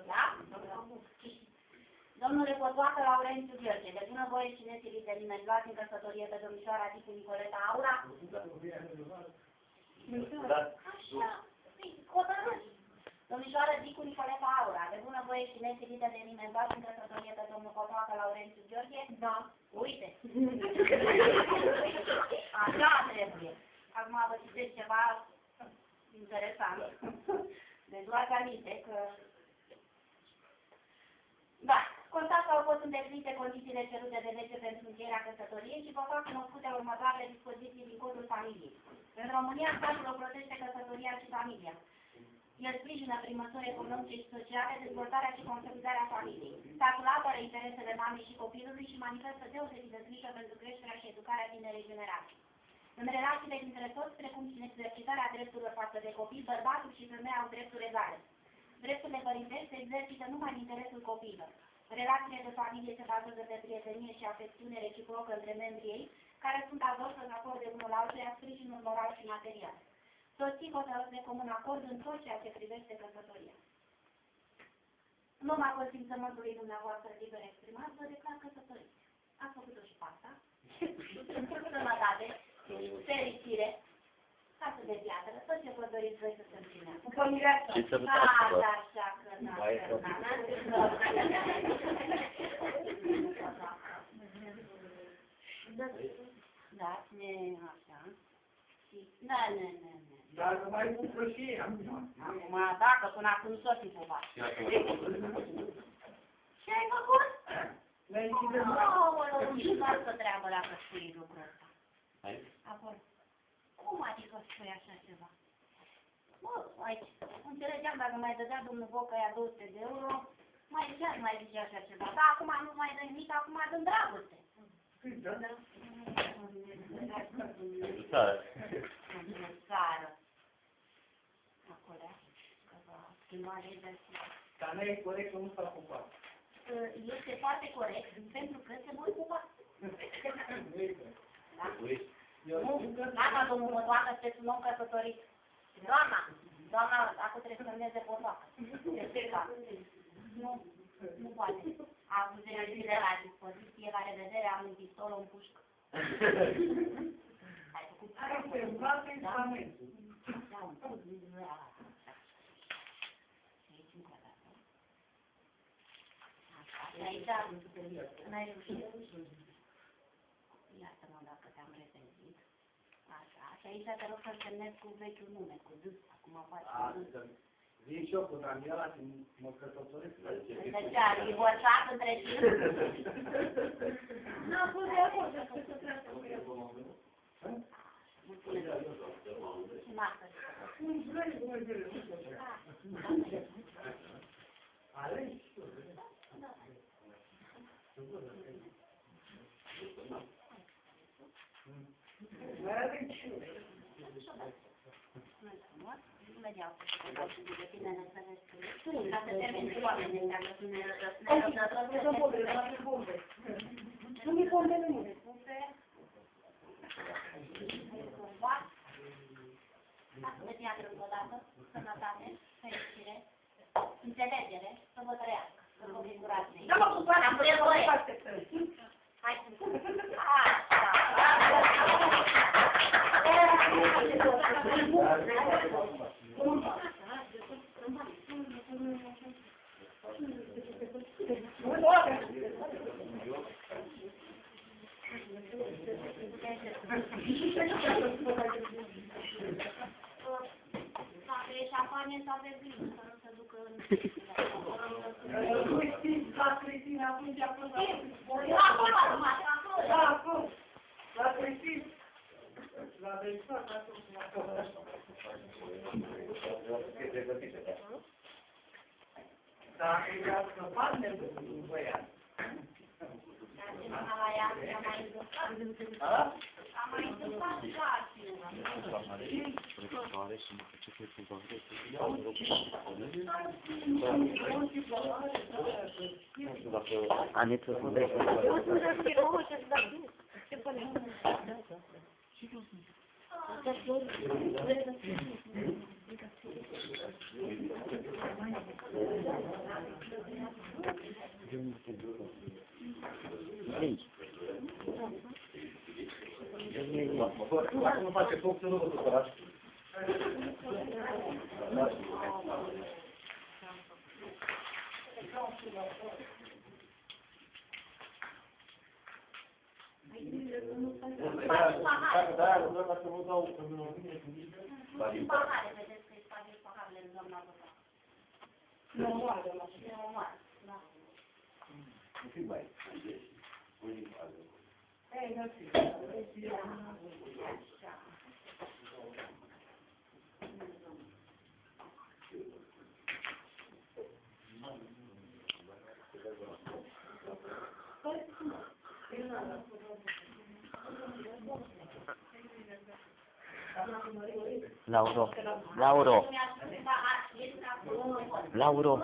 Da? Domnule Cotoacă Laurențiu Gheorghe, de bunăvoie și nesilit de nimeni, luați în căsătorie pe domnișoara Dicu Nicoleta Aura? Da. Așa, hotărâți. Domnișoară Dicu Nicoleta Aura, de bunăvoie și nesilită de nimeni, luați în căsătorie pe domnul Cotoacă Laurențiu Gheorghe? Da. Uite. Așa trebuie. Acum vă citesc ceva interesant. Deci luați aminte că... Da, constat că au fost îndeplinite condițiile cerute de lege pentru încheierea căsătoriei și vă fac cunoscute următoarele dispoziții din Codul Familiei. În România, statul protește căsătoria și familia. El sprijină prin măsuri economice și sociale dezvoltarea și consolidarea familiei. Statul apără interesele mamei și copilului și manifestă deosebită grijă pentru creșterea și educarea tinerei generații. În relațiile dintre toți, precum și în exercitarea drepturilor față de copii, bărbatul și femeia au drepturi egale. Drepturile părintești se exercită numai în interesul copiilor. Relațiile de familie se bazează pe prietenie și afecțiune reciprocă între membrii ei, care sunt adorți în acord de unul altuia, sprijinul moral și material. Soții hotărăsc de comun acord în tot ceea ce privește căsătoria. În urma consimțământului dumneavoastră liber exprimat, vă declar căsătoriți. Ați făcut-o și pe asta. Sănătate, fericire, casă de piatră, tot ce vă doriți voi să se împlinească. Și sănătate. Așa că da, ne, așa. Da, ne. Dar nu mai bucură și ei. Acum, dacă până acum tot timpul va. Ce ai făcut? Le-ai închide mâna. Aoleu, nu altă treabă dacă spui lucrul ăsta. Apoi, cum adică spui așa ceva? Bă, aici, înțelegeam dacă mai dădea domnul Bocă aia 200 de euro, mai zicea așa ceva. Dar acum nu mai dă nimic, acum dă dragoste. Țară. Acolo, că va schimba legea și... Dar nu e corect că nu s-a ocupat. Este foarte corect, pentru că se vor ocupa. Da? Doamna, domnul Cotoacă, sunteți un om căsătorit. Doamna, acum trebuie să semneze Cotoacă. Nu poate. Abuzele la dispoziție, la revedere, am un pistol, un pușcă. Ai făcut Testamentul. Da, un aici, n-ai reușit. Iartă-mă dacă te-am revenit. Așa, și aici te rog să-l semnezi cu vechiul nume, cu D. Acum faci Vin și eu cu Daniela și mă căsătoresc. De ce, a divorțat între timp? N-am fost de acord să treacă cu el. Și Marta. Alegi? Mai avem și eu. Imediat, de tine ne înțelegi. Ca să termini oamenii, dacă sunt nerăbdători. Nu mi pompe de mine. Casă de piatră încă o dată, sănătate, fericire, înțelegere, să vă trăiască, să vă bucurați de ei. Da, mă, cu toate, am nevoie. Hai, Dacă e șampanie, să aveți grijă, să nu se ducă în... Nu știți la Cristina atunci a fost Acolo, acolo. Da, acolo. La Cristina. La Belfast, acolo. Da, e a scăpat de băiat. Am mai întâmplat și altcineva. Aniță, cum vrei să Dacă nu face foc, să nu vă supărați. Da, doar dacă vă dau Pahare, vedeți că îi spargeți paharele în doamna voastră. Nu moare, mă. Nu omoară, da. Ei, nu știu. Lauro. Lauro. Lauro.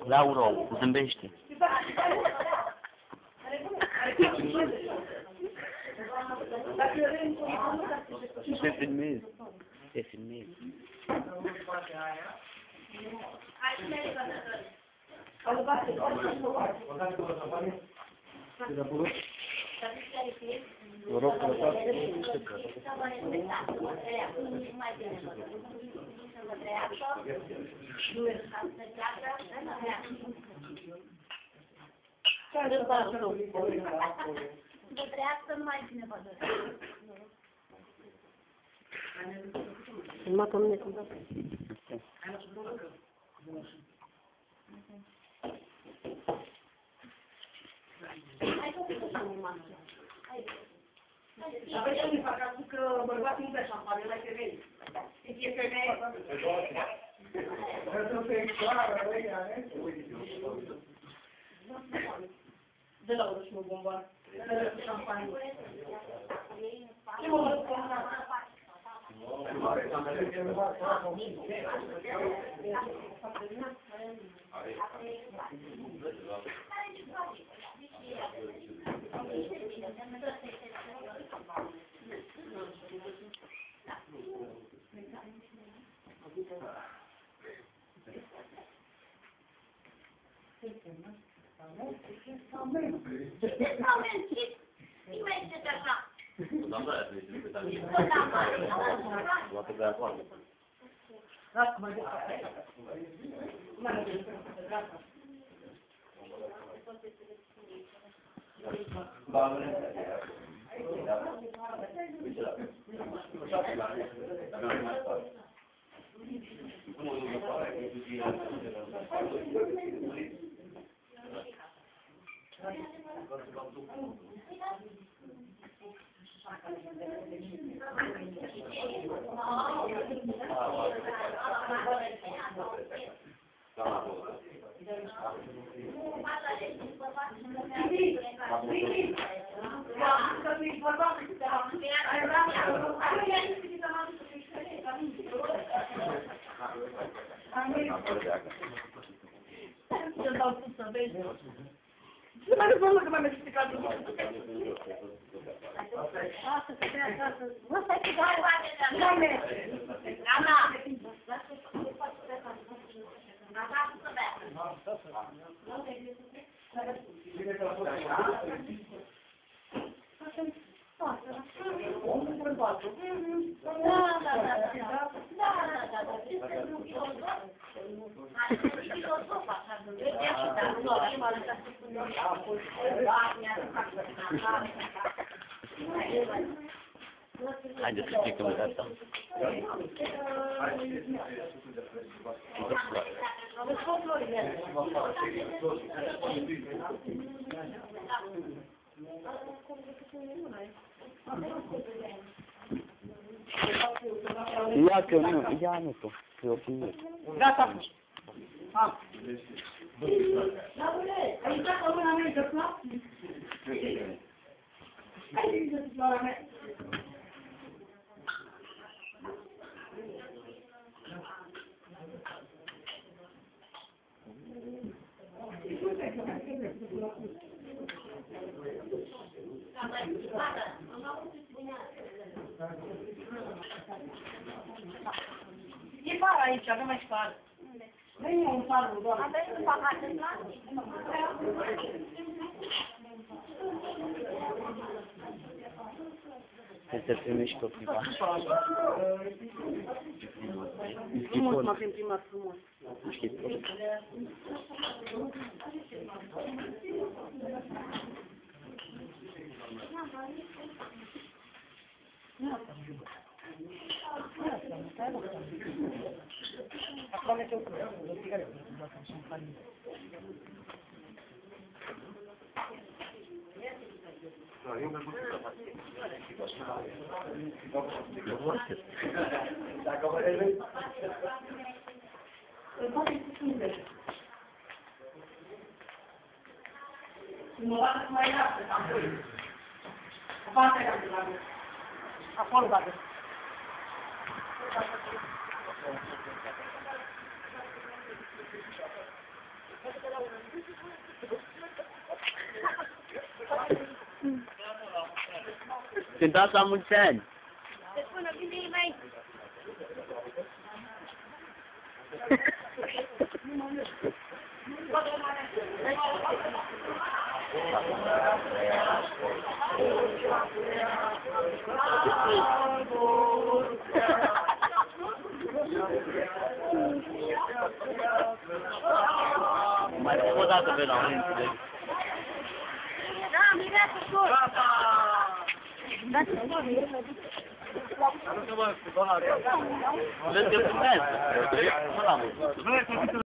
Lauro. Zâmbește. Te filmezi. Te filmezi. Hai să mergi căsătorii. Să fiți fericiți. Vă rog să lăsați. Să vă respectați, să vă trăiască. Mai bine vă să vă trăiască. Ca să treacă, să vă trăiască. Vă trăiască numai bine vă doresc. Filmat o mine cum da. Hai să fiți așa mult. Aveți să-mi fac acum că bărbații nu bea șampanie, la femei. E femeie. De la ură și mă bomba. De la șampanie. Ce mă văd cu Haideți să plecăm de asta. Ia că nu, ia nu tu, că eu filmez. Gata a fost. Ha. Ai dat o mână mea de slab? Ai zis la mea. E par aici, avem aici par. Nu e un par, doar. Aveți un pahar de plastic? Să te primești pe privat. Frumos, m-a prin primar, frumos. Știi tot. Acum mergem cu o țigaretă, dacă șampanie. Dacă vă reveni. Îl poate să sunde. Nu poate să mai lasă, apoi. Poate să mai lasă. Acolo bagă. Cântați la mulți ani! Să spună bine mai. Mai fă o dată pe la un înțeleg. Da, mireasă tot. Nu te puteți! Nu l-am văzut.